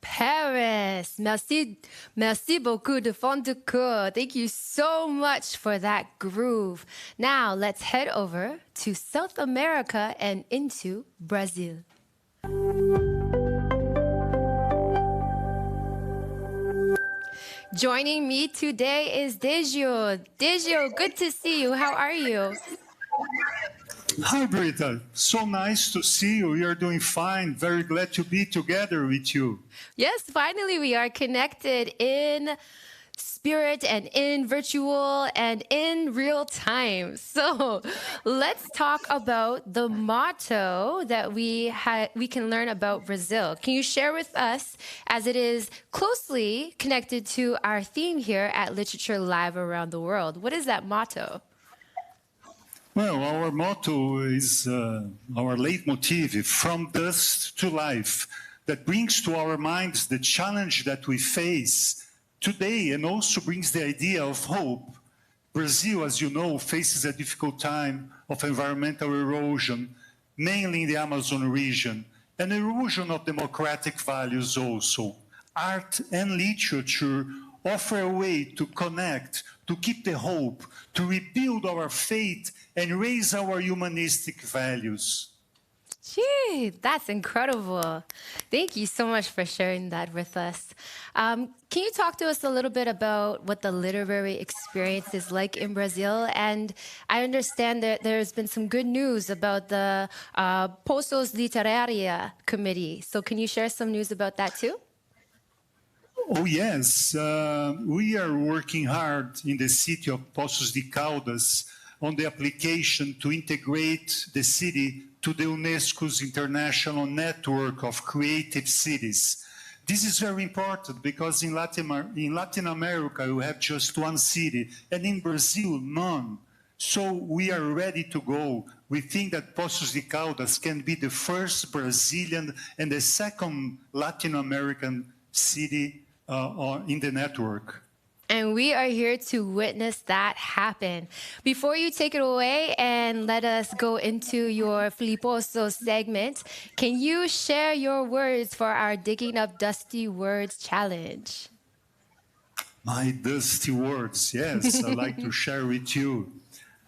Paris. Merci beaucoup de fond de coeur. Thank you so much for that groove. Now let's head over to South America and into Brazil. Joining me today is Dejo. Dejo, good to see you. How are you? Hi, Britta. So nice to see you. You're doing fine. Very glad to be together with you. Yes, finally we are connected in spirit and in virtual and in real time. So let's talk about the motto that we can learn about Brazil. Can you share with us, as it is closely connected to our theme here at Literature Live Around the World? What is that motto? Well, our motto is our leitmotif, from dust to life, that brings to our minds the challenge that we face today and also brings the idea of hope. Brazil, as you know, faces a difficult time of environmental erosion, mainly in the Amazon region, and erosion of democratic values also. Art and literature offer a way to connect, to keep the hope, to rebuild our faith and raise our humanistic values. Gee, that's incredible. Thank you so much for sharing that with us. Can you talk to us a little bit about what the literary experience is like in Brazil? And I understand that there's been some good news about the Poços Literária Committee. So can you share some news about that too? Oh, yes. We are working hard in the city of Poços de Caldas on the application to integrate the city to the UNESCO's International Network of Creative Cities. This is very important because in Latin America, we have just one city, and in Brazil, none. So we are ready to go. We think that Poços de Caldas can be the first Brazilian and the second Latin American city in the network. And we are here to witness that happen. Before you take it away and let us go into your Filiposo segment, can you share your words for our Digging Up Dusty Words challenge? My dusty words, yes, I'd like to share with you.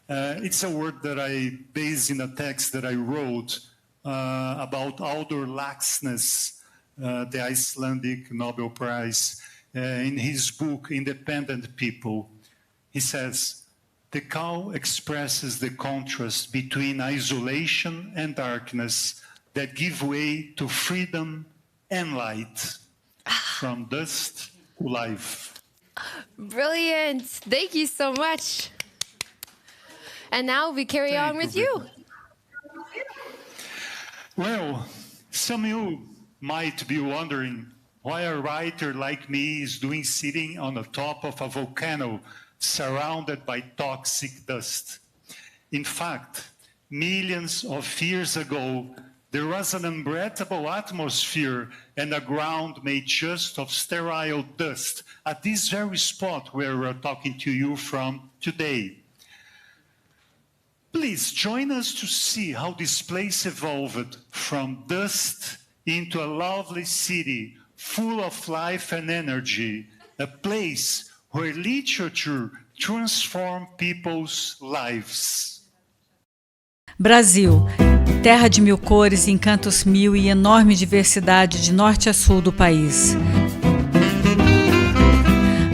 It's a word that I based in a text that I wrote about Aldur Laxness, the Icelandic Nobel Prize. In his book, Independent People, he says, the cow expresses the contrast between isolation and darkness that give way to freedom and light, from dust to life. Brilliant. Thank you so much. And now we carry on with you. Well, some of you might be wondering why a writer like me is sitting on the top of a volcano surrounded by toxic dust. In fact, millions of years ago, there was an unbreathable atmosphere and a ground made just of sterile dust at this very spot where we're talking to you from today. Please join us to see how this place evolved from dust into a lovely city full of life and energy, a place where literature transforms people's lives. Brasil, terra de mil cores, encantos mil e enorme diversidade de norte a sul do país.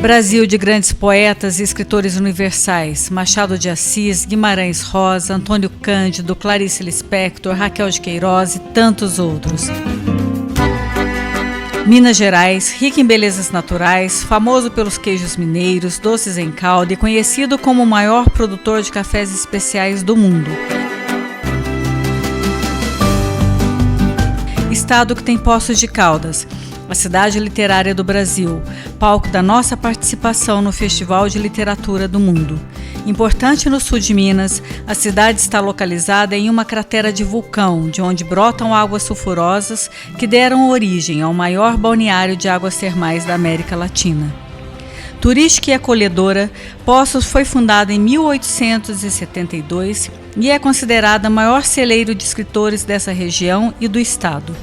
Brasil de grandes poetas e escritores universais, Machado de Assis, Guimarães Rosa, Antônio Cândido, Clarice Lispector, Raquel de Queiroz e tantos outros. Minas Gerais, rica em belezas naturais, famoso pelos queijos mineiros, doces em calda e conhecido como o maior produtor de cafés especiais do mundo. Estado que tem Poços de Caldas, a cidade literária do Brasil, palco da nossa participação no Festival de Literatura do Mundo. Importante no sul de Minas, a cidade está localizada em uma cratera de vulcão, de onde brotam águas sulfurosas que deram origem ao maior balneário de águas termais da América Latina. Turística e acolhedora, Poços foi fundada em 1872 e é considerada o maior celeiro de escritores dessa região e do estado.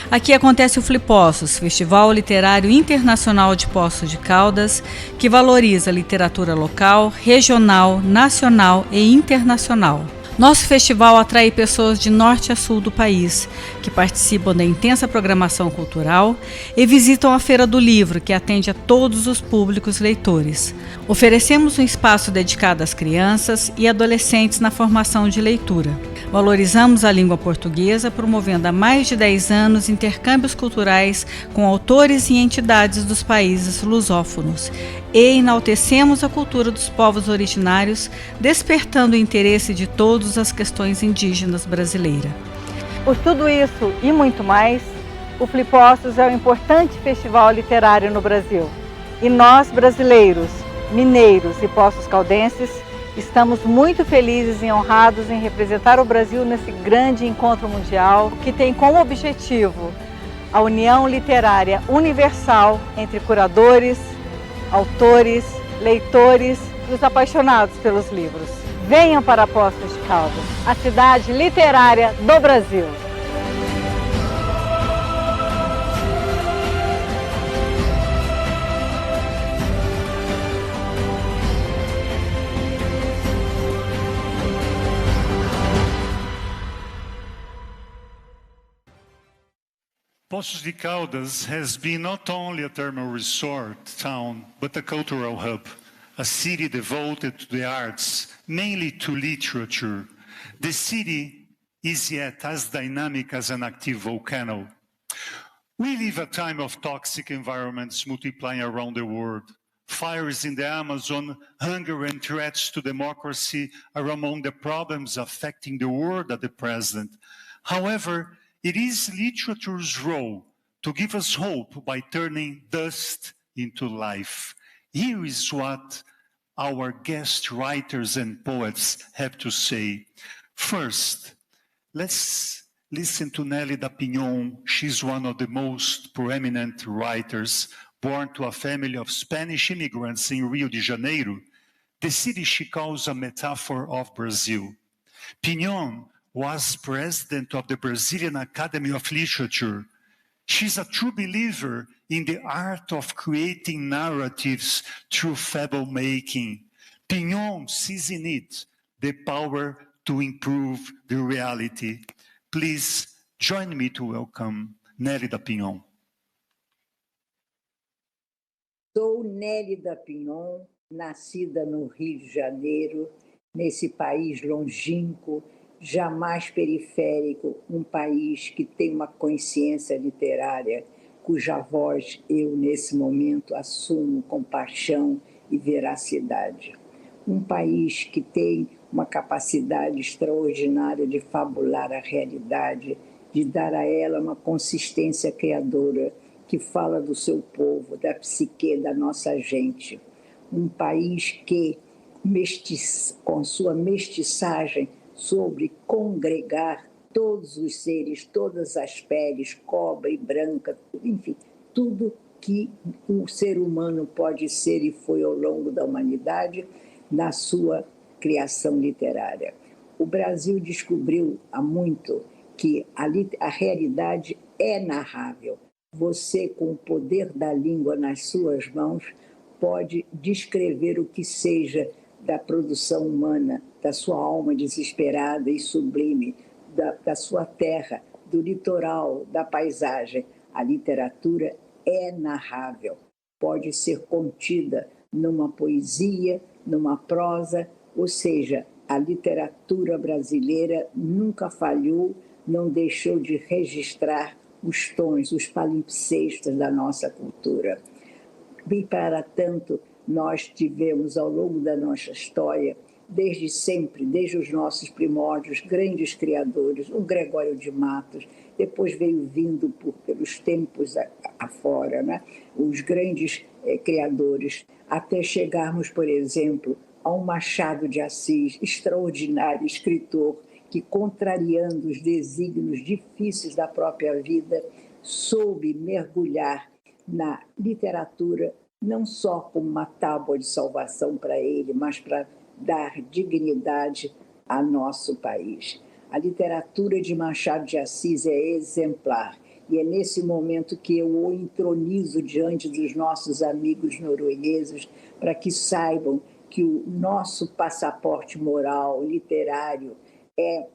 Aqui acontece o Flipossos, Festival Literário Internacional de Poços de Caldas, que valoriza a literatura local, regional, nacional e internacional. Nosso festival atrai pessoas de norte a sul do país, que participam da intensa programação cultural e visitam a Feira do Livro, que atende a todos os públicos leitores. Oferecemos um espaço dedicado às crianças e adolescentes na formação de leitura. Valorizamos a língua portuguesa, promovendo há mais de 10 anos intercâmbios culturais com autores e entidades dos países lusófonos e enaltecemos a cultura dos povos originários, despertando o interesse de todos as questões indígenas brasileiras. Por tudo isso e muito mais, o Flipossos é um importante festival literário no Brasil. E nós, brasileiros, mineiros e poços-caldenses, estamos muito felizes e honrados em representar o Brasil nesse grande encontro mundial que tem como objetivo a união literária universal entre curadores, autores, leitores e os apaixonados pelos livros. Venham para Poços de Caldas, a cidade literária do Brasil. Poços de Caldas has been not only a thermal resort town, but a cultural hub, a city devoted to the arts, mainly to literature. The city is yet as dynamic as an active volcano. We live a time of toxic environments multiplying around the world. Fires in the Amazon, hunger and threats to democracy are among the problems affecting the world at the present. However, it is literature's role to give us hope by turning dust into life. Here is what our guest writers and poets have to say. First, let's listen to Nelly da Pignon. She's one of the most prominent writers, born to a family of Spanish immigrants in Rio de Janeiro, the city she calls a metaphor of Brazil. Pignon was president of the Brazilian Academy of Literature. She's a true believer in the art of creating narratives through fable making. Pignon sees in it the power to improve the reality. Please join me to welcome Nelly da Pignon. Sou Nelly da Pignon, nascida no Rio de Janeiro, nesse país longínquo, jamais periférico, um país que tem uma consciência literária, cuja voz eu, nesse momento, assumo com paixão e veracidade. Um país que tem uma capacidade extraordinária de fabular a realidade, de dar a ela uma consistência criadora, que fala do seu povo, da psique da nossa gente. Um país que, com sua mestiçagem, sobre congregar todos os seres, todas as peles, cobra e branca, enfim, tudo que o ser humano pode ser e foi ao longo da humanidade na sua criação literária. O Brasil descobriu há muito que a realidade é narrável. Você, com o poder da língua nas suas mãos, pode descrever o que seja da produção humana, da sua alma desesperada e sublime, da sua terra, do litoral, da paisagem. A literatura é narrável, pode ser contida numa poesia, numa prosa, ou seja, a literatura brasileira nunca falhou, não deixou de registrar os tons, os palimpsestos da nossa cultura. E para tanto, nós tivemos ao longo da nossa história, desde sempre, desde os nossos primórdios, grandes criadores, o Gregório de Matos, depois veio vindo pelos tempos afora, né? Os grandes criadores, até chegarmos, por exemplo, a um Machado de Assis, extraordinário escritor, que, contrariando os desígnios difíceis da própria vida, soube mergulhar na literatura, não só como uma tábua de salvação para ele, mas para dar dignidade a nosso país. A literatura de Machado de Assis é exemplar E é nesse momento que eu o entronizo diante dos nossos amigos noruegueses, para que saibam que o nosso passaporte moral, literário, é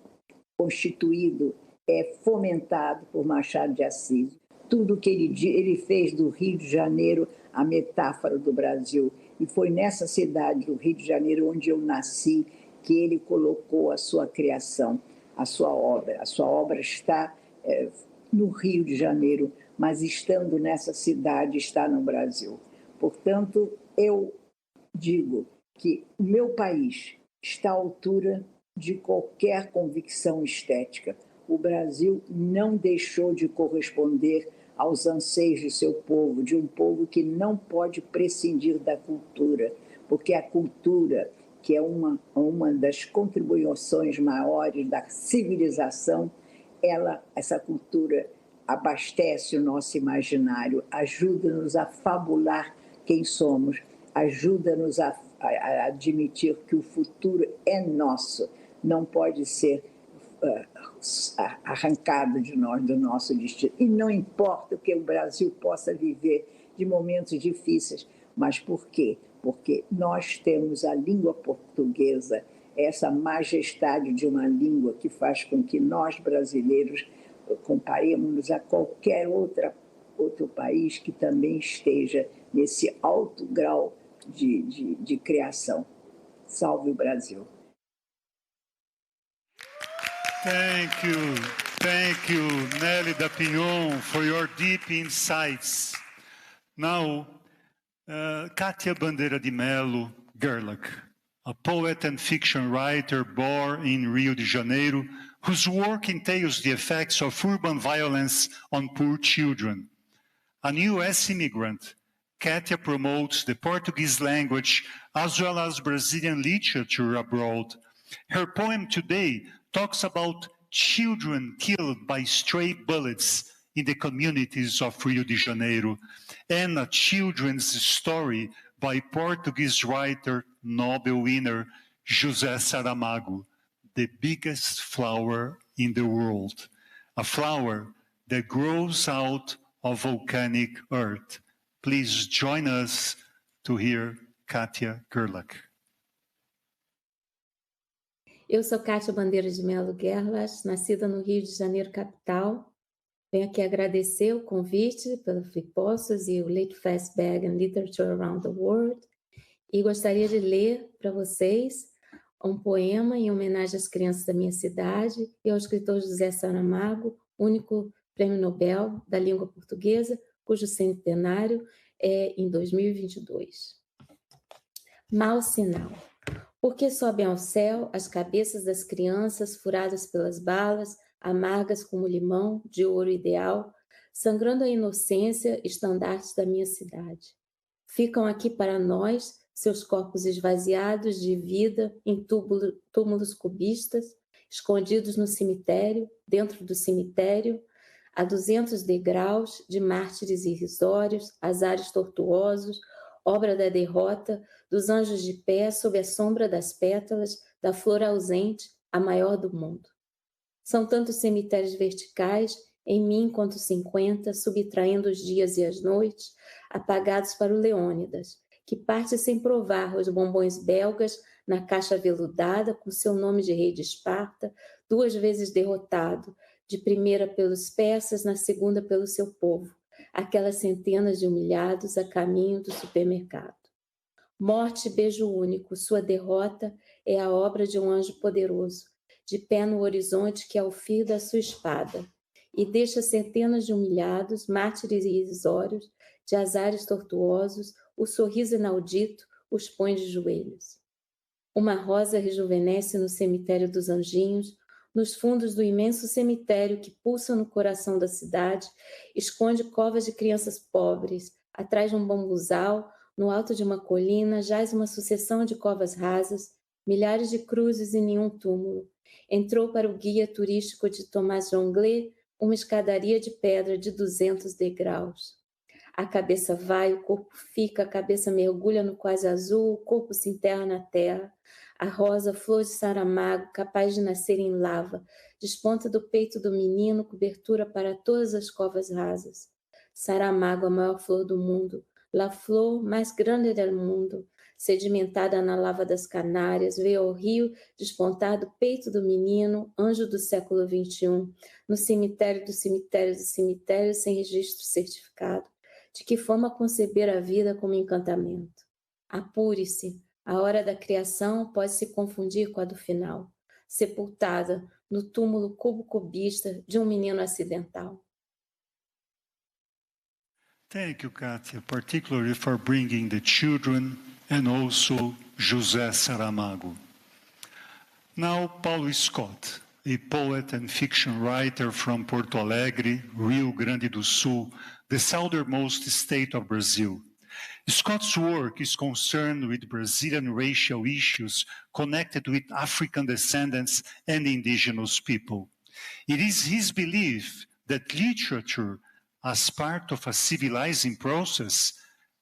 constituído, é fomentado por Machado de Assis. Tudo que ele fez do Rio de Janeiro a metáfora do Brasil. E foi nessa cidade do Rio de Janeiro, onde eu nasci, que ele colocou a sua criação, a sua obra. A sua obra está no Rio de Janeiro, mas estando nessa cidade, está no Brasil. Portanto, eu digo que o meu país está à altura de qualquer convicção estética. O Brasil não deixou de corresponder aos anseios de seu povo, de um povo que não pode prescindir da cultura, porque a cultura, que é uma das contribuições maiores da civilização, essa cultura abastece o nosso imaginário, ajuda-nos a fabular quem somos, ajuda-nos a admitir que o futuro é nosso, não pode ser arrancado de nós, do nosso destino. E não importa que o Brasil possa viver de momentos difíceis, mas por quê? Porque nós temos a língua portuguesa, essa majestade de uma língua que faz com que nós, brasileiros, comparemos-nos a qualquer outro país que também esteja nesse alto grau de criação. Salve o Brasil! Thank you, Nélida Pinhon, for your deep insights. Now, Kátia Bandeira de Mello Gerlach, a poet and fiction writer born in Rio de Janeiro, whose work entails the effects of urban violence on poor children. An US immigrant, Kátia promotes the Portuguese language as well as Brazilian literature abroad. Her poem today talks about children killed by stray bullets in the communities of Rio de Janeiro, and a children's story by Portuguese writer, Nobel winner José Saramago, The Biggest Flower in the World, a flower that grows out of volcanic earth. Please join us to hear Kátia Gerlach. Eu sou Kátia Bandeira de Mello Gerlach, nascida no Rio de Janeiro, capital. Venho aqui agradecer o convite pelo Flipossos e o Late Fastbag and Literature Around the World, e gostaria de ler para vocês um poema em homenagem às crianças da minha cidade e ao escritor José Saramago, único prêmio Nobel da língua portuguesa, cujo centenário é em 2022. Mau sinal. Porque sobem ao céu as cabeças das crianças furadas pelas balas, amargas como limão, de ouro ideal, sangrando a inocência, estandartes da minha cidade. Ficam aqui para nós, seus corpos esvaziados de vida em túmulos cubistas, escondidos no cemitério, dentro do cemitério, a 200 degraus de mártires irrisórios, azares tortuosos, obra da derrota, dos anjos de pé sob a sombra das pétalas, da flor ausente, a maior do mundo. São tantos cemitérios verticais, em mim quanto 50, subtraindo os dias e as noites, apagados para o Leônidas, que parte sem provar os bombons belgas na caixa veludada com seu nome de rei de Esparta, 2 vezes derrotado, de primeira pelos persas, na segunda pelo seu povo, aquelas centenas de humilhados a caminho do supermercado. Morte, beijo único, sua derrota é a obra de um anjo poderoso, de pé no horizonte que é o fio da sua espada, e deixa centenas de humilhados, mártires irrisórios, de azares tortuosos, o sorriso inaudito os põe de joelhos. Uma rosa rejuvenesce no cemitério dos anjinhos, nos fundos do imenso cemitério que pulsa no coração da cidade, esconde covas de crianças pobres, atrás de um bambuzal, no alto de uma colina, jaz uma sucessão de covas rasas, milhares de cruzes e nenhum túmulo. Entrou para o guia turístico de Thomas Jonglé uma escadaria de pedra de 200 degraus. A cabeça vai, o corpo fica, a cabeça mergulha no quase azul, o corpo se enterra na terra. A rosa, flor de Saramago, capaz de nascer em lava, desponta do peito do menino, cobertura para todas as covas rasas. Saramago, a maior flor do mundo, la flor mais grande del mundo, sedimentada na lava das Canárias, veio ao rio despontar do peito do menino, anjo do século XXI, no cemitério do cemitério do cemitério, sem registro certificado. De que forma conceber a vida como encantamento? Apure-se, a hora da criação pode se confundir com a do final, sepultada no túmulo cubo-cubista de um menino acidental. Thank you, Kátia, particularly for bringing the children and also José Saramago. Now, Paulo Scott, a poet and fiction writer from Porto Alegre, Rio Grande do Sul, the southernmost state of Brazil. Scott's work is concerned with Brazilian racial issues connected with African descendants and indigenous people. It is his belief that literature, as part of a civilizing process,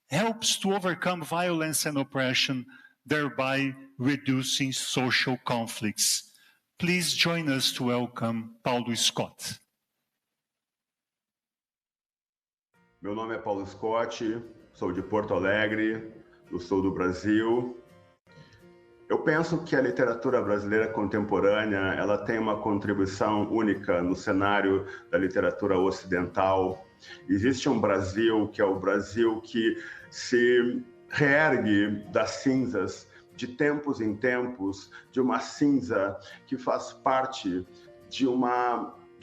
helps to overcome violence and oppression, thereby reducing social conflicts. Please join us to welcome Paulo Scott. Meu nome é Paulo Scott, sou de Porto Alegre, do sul do Brasil. Eu penso que a literatura brasileira contemporânea ela tem uma contribuição única no cenário da literatura ocidental. Existe um Brasil que é o Brasil que se reergue das cinzas, de tempos em tempos, de uma cinza que faz parte de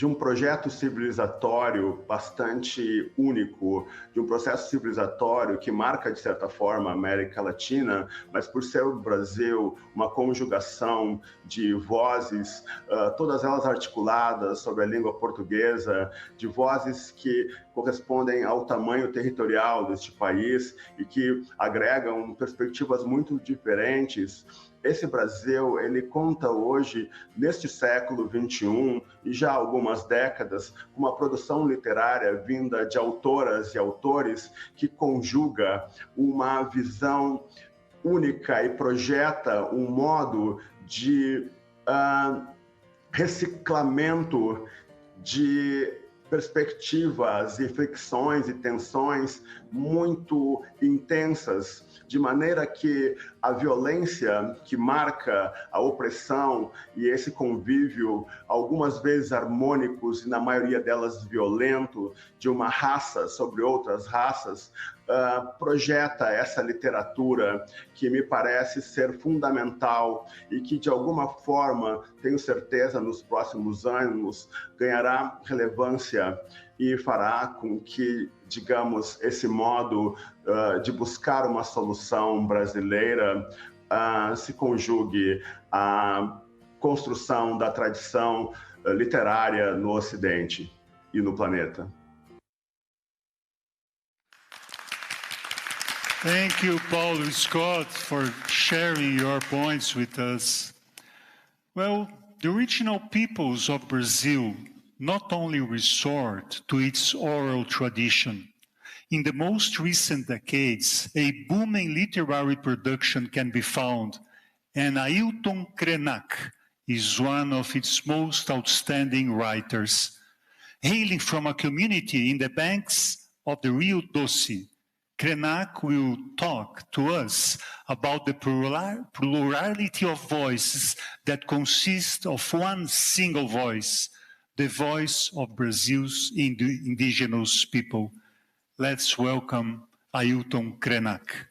um projeto civilizatório bastante único, de um processo civilizatório que marca, de certa forma, a América Latina, mas por ser o Brasil uma conjugação de vozes, todas elas articuladas sobre a língua portuguesa, de vozes que correspondem ao tamanho territorial deste país e que agregam perspectivas muito diferentes. Esse Brasil, ele conta hoje, neste século XXI, e já há algumas décadas, com uma produção literária vinda de autoras e autores que conjuga uma visão única e projeta um modo de reciclamento de perspectivas e fricções e tensões muito intensas, de maneira que a violência que marca a opressão e esse convívio, algumas vezes harmônicos e na maioria delas violento, de uma raça sobre outras raças, projeta essa literatura que me parece ser fundamental e que, de alguma forma, tenho certeza, nos próximos anos, ganhará relevância e fará com que, digamos, esse modo de buscar uma solução brasileira se conjugue à construção da tradição literária no Ocidente e no planeta. Thank you, Paulo Scott, for sharing your points with us. Well, the original peoples of Brazil not only resort to its oral tradition. In the most recent decades, a booming literary production can be found, and Ailton Krenak is one of its most outstanding writers. Hailing from a community in the banks of the Rio Doce, Krenak will talk to us about the plurality of voices that consist of one single voice, the voice of Brazil's indigenous people. Let's welcome Ailton Krenak.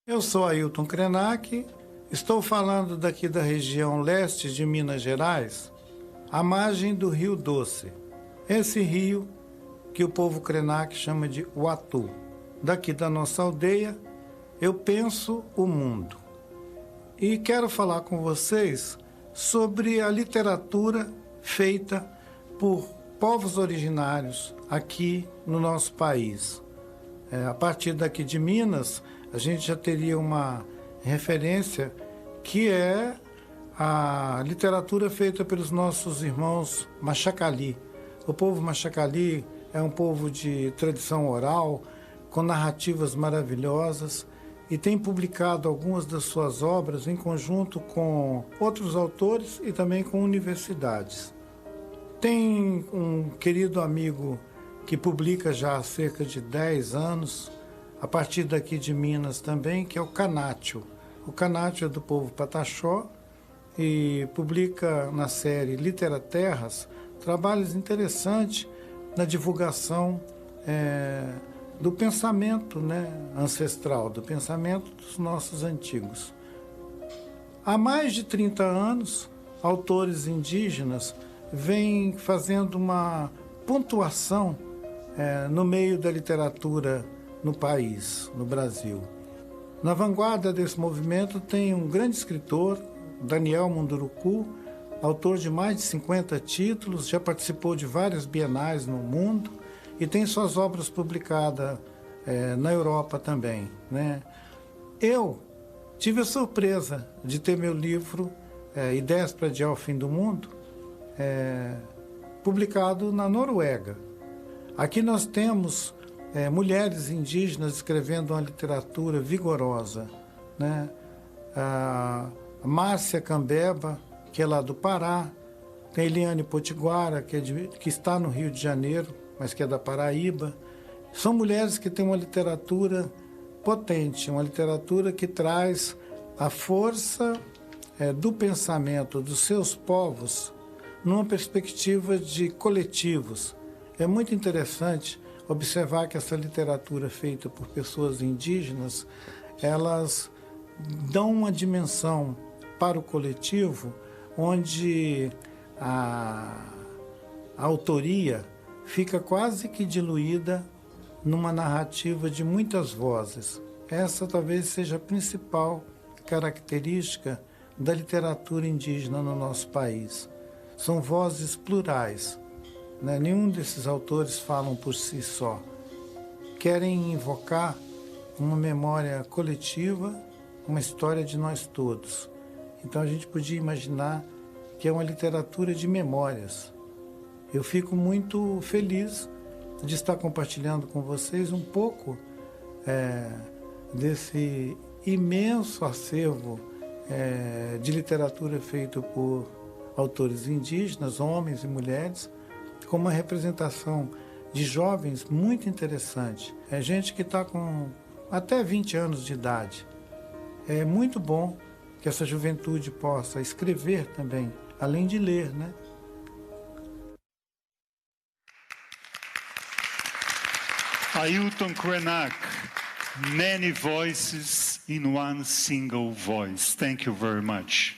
Eu sou Ailton Krenak, estou falando daqui da região leste de Minas Gerais, à margem do Rio Doce. Esse rio que o povo Krenak chama de Uatu. Daqui da nossa aldeia, eu penso o mundo. E quero falar com vocês sobre a literatura feita por povos originários aqui no nosso país. A partir daqui de Minas, a gente já teria uma referência que é a literatura feita pelos nossos irmãos Machacali. O povo Machacali é um povo de tradição oral, com narrativas maravilhosas, e tem publicado algumas das suas obras em conjunto com outros autores e também com universidades. Tem um querido amigo que publica já há cerca de 10 anos, a partir daqui de Minas também, que é o Canácio. O Canácio é do povo Pataxó e publica na série Literaterras trabalhos interessantes na divulgação do pensamento, né, ancestral, do pensamento dos nossos antigos. Há mais de 30 anos, autores indígenas vêm fazendo uma pontuação no meio da literatura no país, no Brasil. Na vanguarda desse movimento tem um grande escritor, Daniel Munduruku, autor de mais de 50 títulos, já participou de várias bienais no mundo e tem suas obras publicadas na Europa também, né? Eu tive a surpresa de ter meu livro Ideias para Adiar o Fim do Mundo publicado na Noruega. Aqui nós temos mulheres indígenas escrevendo uma literatura vigorosa, né? A Márcia Cambeba, que é lá do Pará, tem Eliane Potiguara, que está no Rio de Janeiro, mas que é da Paraíba. São mulheres que têm uma literatura potente, uma literatura que traz a força do pensamento dos seus povos numa perspectiva de coletivos. É muito interessante observar que essa literatura feita por pessoas indígenas, elas dão uma dimensão para o coletivo onde a autoria fica quase que diluída numa narrativa de muitas vozes. Essa talvez seja a principal característica da literatura indígena no nosso país. São vozes plurais, né? Nenhum desses autores falam por si só. Querem invocar uma memória coletiva, uma história de nós todos. Então a gente podia imaginar que é uma literatura de memórias. Eu fico muito feliz de estar compartilhando com vocês um pouco desse imenso acervo de literatura feito por autores indígenas, homens e mulheres, com uma representação de jovens muito interessante. É gente que está com até 20 anos de idade. É muito bom que essa juventude possa escrever também, além de ler, né? Ailton Krenak, many voices in one single voice. Thank you very much.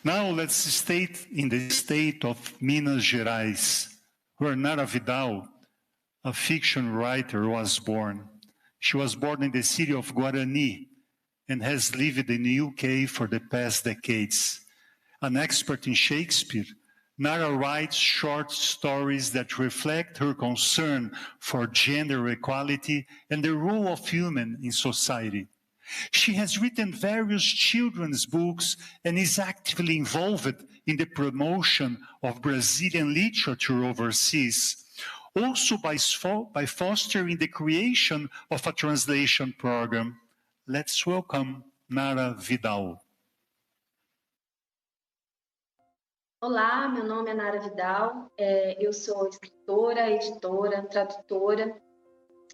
Now let's stay in the state of Minas Gerais, where Nara Vidal, a fiction writer, was born. She was born in the city of Guarani and has lived in the UK for the past decades. An expert in Shakespeare, Nara writes short stories that reflect her concern for gender equality and the role of women in society. She has written various children's books and is actively involved in the promotion of Brazilian literature overseas, also by fostering the creation of a translation program. Let's welcome Nara Vidal. Olá, meu nome é Nara Vidal, eu sou escritora, editora, tradutora,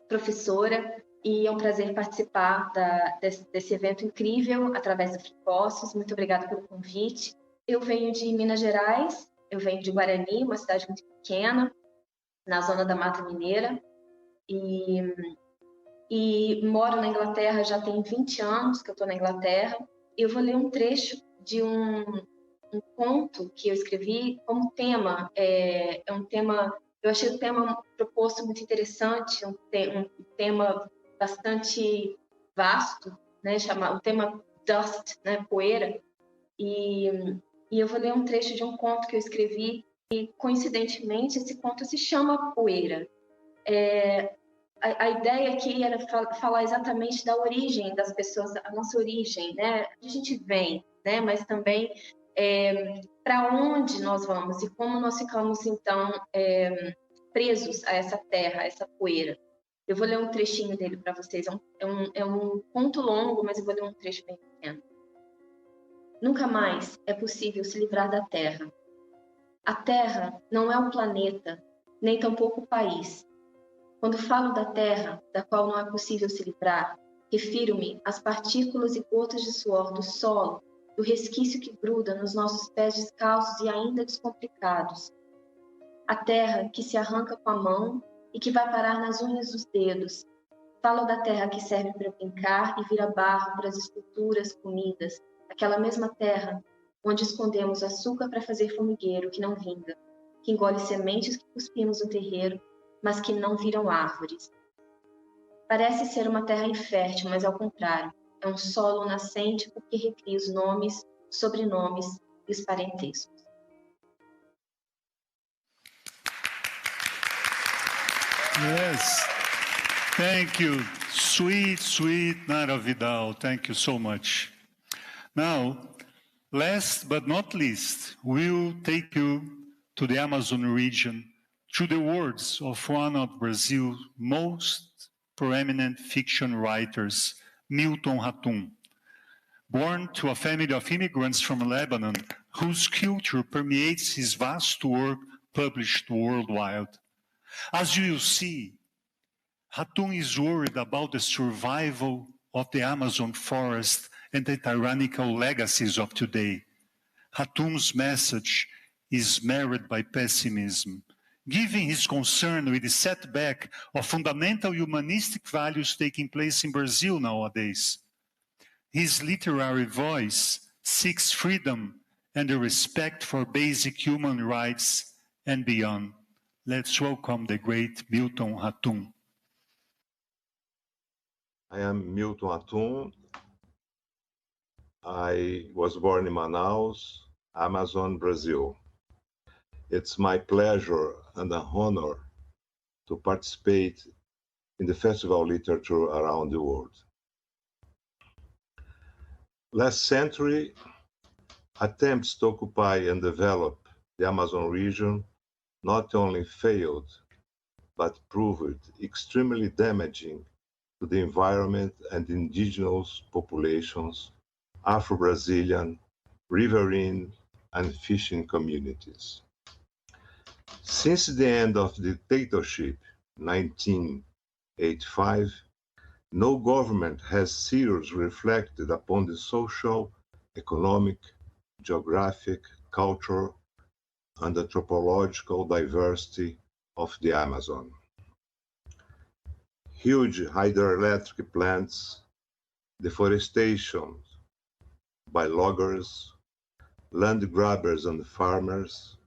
professora, e é um prazer participar desse evento incrível através do Flipostos. Muito obrigada pelo convite. Eu venho de Minas Gerais, eu venho de Guarani, uma cidade muito pequena, na zona da Mata Mineira, e moro na Inglaterra já tem 20 anos que eu estou na Inglaterra. Eu vou ler um trecho de um conto que eu escrevi como tema. É um tema, eu achei o tema proposto muito interessante, um tema bastante vasto, né? O tema Dust, né? Poeira. E eu vou ler um trecho de um conto que eu escrevi e, coincidentemente, esse conto se chama Poeira. A ideia aqui era falar exatamente da origem das pessoas, a nossa origem, né? Onde a gente vem, né? Mas também para onde nós vamos e como nós ficamos, então, presos a essa terra, a essa poeira. Eu vou ler um trechinho dele para vocês. É um conto longo, mas eu vou ler um trecho bem pequeno. Nunca mais é possível se livrar da Terra. A Terra não é um planeta, nem tampouco o país. Quando falo da Terra, da qual não é possível se livrar, refiro-me às partículas e gotas de suor do solo, do resquício que gruda nos nossos pés descalços e ainda descomplicados. A terra que se arranca com a mão e que vai parar nas unhas dos dedos. Falo da terra que serve para brincar e vira barro para as esculturas, comidas. Aquela mesma terra onde escondemos açúcar para fazer formigueiro que não vinga, que engole sementes que cuspimos no terreiro, mas que não viram árvores. Parece ser uma terra infértil, mas ao contrário, é um solo nascente porque recria os nomes, os sobrenomes e os parentescos. Yes. Thank you. Sweet, sweet Nara Vidal. Thank you so much. Now, last but not least, we'll take you to the Amazon region through the words of one of Brazil's most prominent fiction writers, Milton Ratum. Born to a family of immigrants from Lebanon, whose culture permeates his vast work published worldwide. As you will see, Ratum is worried about the survival of the Amazon forest and the tyrannical legacies of today. Ratum's message is marred by pessimism, given his concern with the setback of fundamental humanistic values taking place in Brazil nowadays. His literary voice seeks freedom and the respect for basic human rights and beyond. Let's welcome the great Milton Ratum. I am Milton Ratum. I was born in Manaus, Amazon, Brazil. It's my pleasure and an honor to participate in the festival of literature around the world. Last century, attempts to occupy and develop the Amazon region not only failed, but proved extremely damaging to the environment and indigenous populations, Afro-Brazilian, riverine, and fishing communities. Since the end of the dictatorship, 1985, no government has seriously reflected upon the social, economic, geographic, cultural, and anthropological diversity of the Amazon. Huge hydroelectric plants, deforestation by loggers, land grabbers and farmers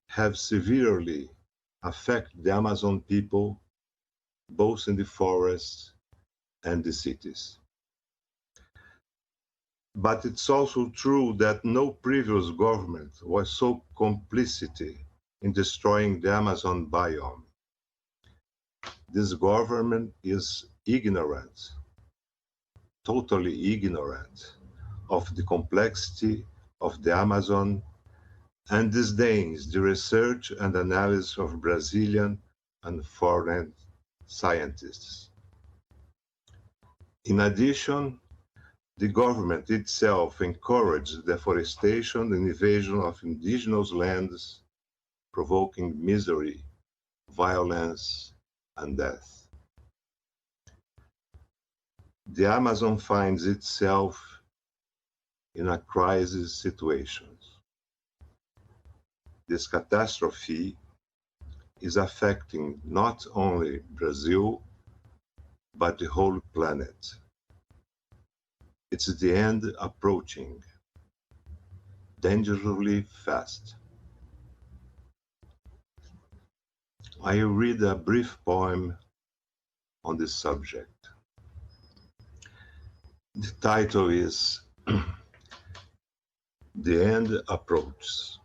have severely affected the Amazon people, both in the forests and the cities. But it's also true that no previous government was so complicit in destroying the Amazon biome. This government is ignorant, totally ignorant of the complexity of the Amazon and disdains the research and analysis of Brazilian and foreign scientists. In addition, the government itself encouraged deforestation and invasion of indigenous lands, provoking misery, violence, and death. The Amazon finds itself in a crisis situation. This catastrophe is affecting not only Brazil, but the whole planet. It's the end approaching, dangerously fast. I will read a brief poem on this subject. The title is The End Approaches.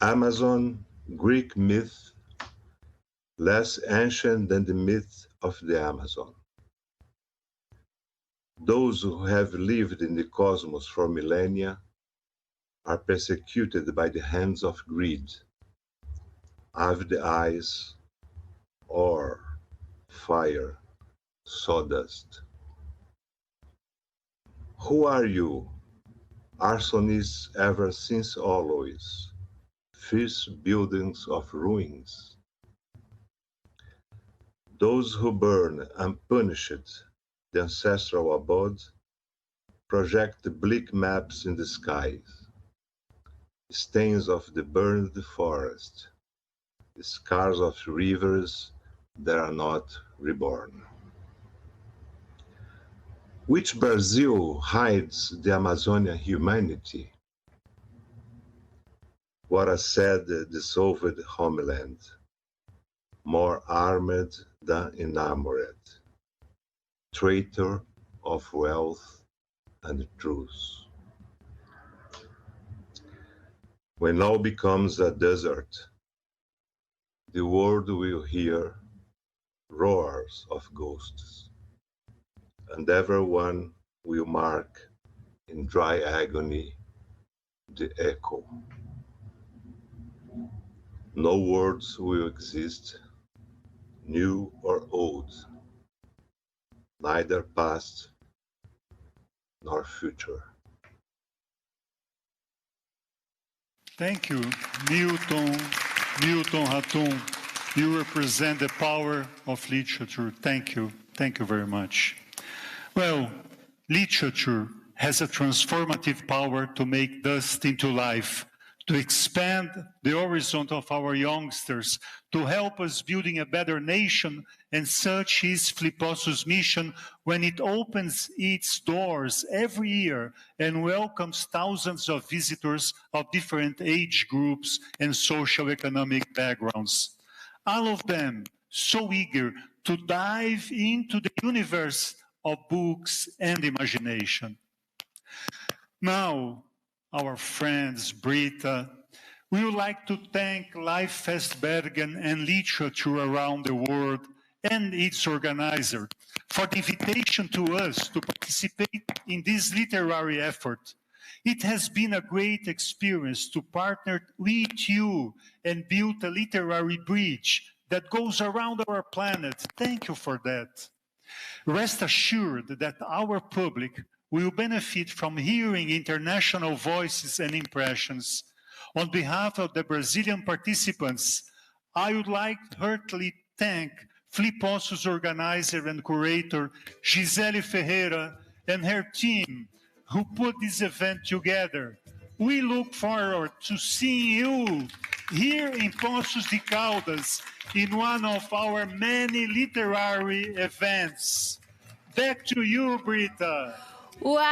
Amazon, Greek myth, less ancient than the myth of the Amazon. Those who have lived in the cosmos for millennia are persecuted by the hands of greed, avid eyes, or fire, sawdust. Who are you, arsonists ever since always, fierce buildings of ruins? Those who burn unpunished the ancestral abode project bleak maps in the skies, stains of the burned forest, the scars of rivers that are not reborn. Which Brazil hides the Amazonian humanity? What a sad, dissolved homeland, more armed than enamored, traitor of wealth and truth. When all becomes a desert, the world will hear roars of ghosts, and everyone will mark in dry agony the echo. No words will exist, new or old, neither past nor future. Thank you, Milton Raton. You represent the power of literature. Thank you. Thank you very much. Well, literature has a transformative power to make dust into life, to expand the horizon of our youngsters, to help us building a better nation, and such is Flippos's mission when it opens its doors every year and welcomes thousands of visitors of different age groups and socio-economic backgrounds. All of them so eager to dive into the universe of books and imagination. Now, our friends, Brita, we would like to thank Life Fest Bergen and literature around the world and its organizer for the invitation to us to participate in this literary effort. It has been a great experience to partner with you and build a literary bridge that goes around our planet. Thank you for that. Rest assured that our public will benefit from hearing international voices and impressions. On behalf of the Brazilian participants, I would like to heartily thank Flippos's organizer and curator, Gisele Ferreira, and her team who put this event together. We look forward to seeing you here in Poços de Caldas in one of our many literary events. Back to you, Brita. Wow.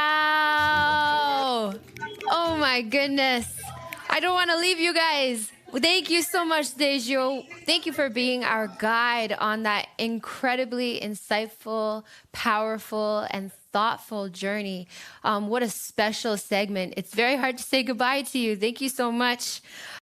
Oh my goodness. I don't want to leave you guys. Thank you so much, Dejo. Thank you for being our guide on that incredibly insightful, powerful, and thoughtful journey. What a special segment. It's very hard to say goodbye to you. Thank you so much.